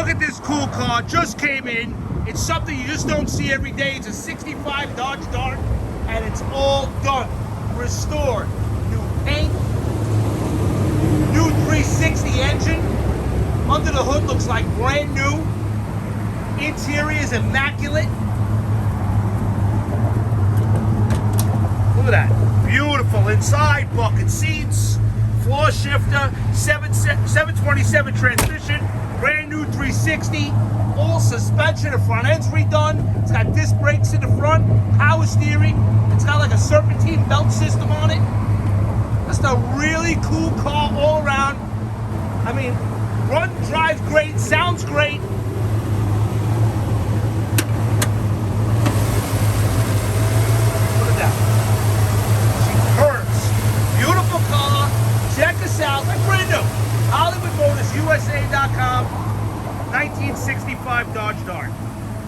Look at this cool car, just came in. It's something you just don't see every day. It's a 65 Dodge Dart, and it's all done. Restored. New paint, new 360 engine. Under the hood looks like brand new. Interior is immaculate. Look at that. Beautiful. Inside, bucket seats, floor shifter, 727 transmission, brand new 360, all suspension, the front end's redone. It's got disc brakes in the front, power steering. It's got like a serpentine belt system on it. Just a really cool car all around. I mean, run, drives great, sounds great. Check us out, like brand new. HollywoodMotorsUSA.com, 1965 Dodge Dart.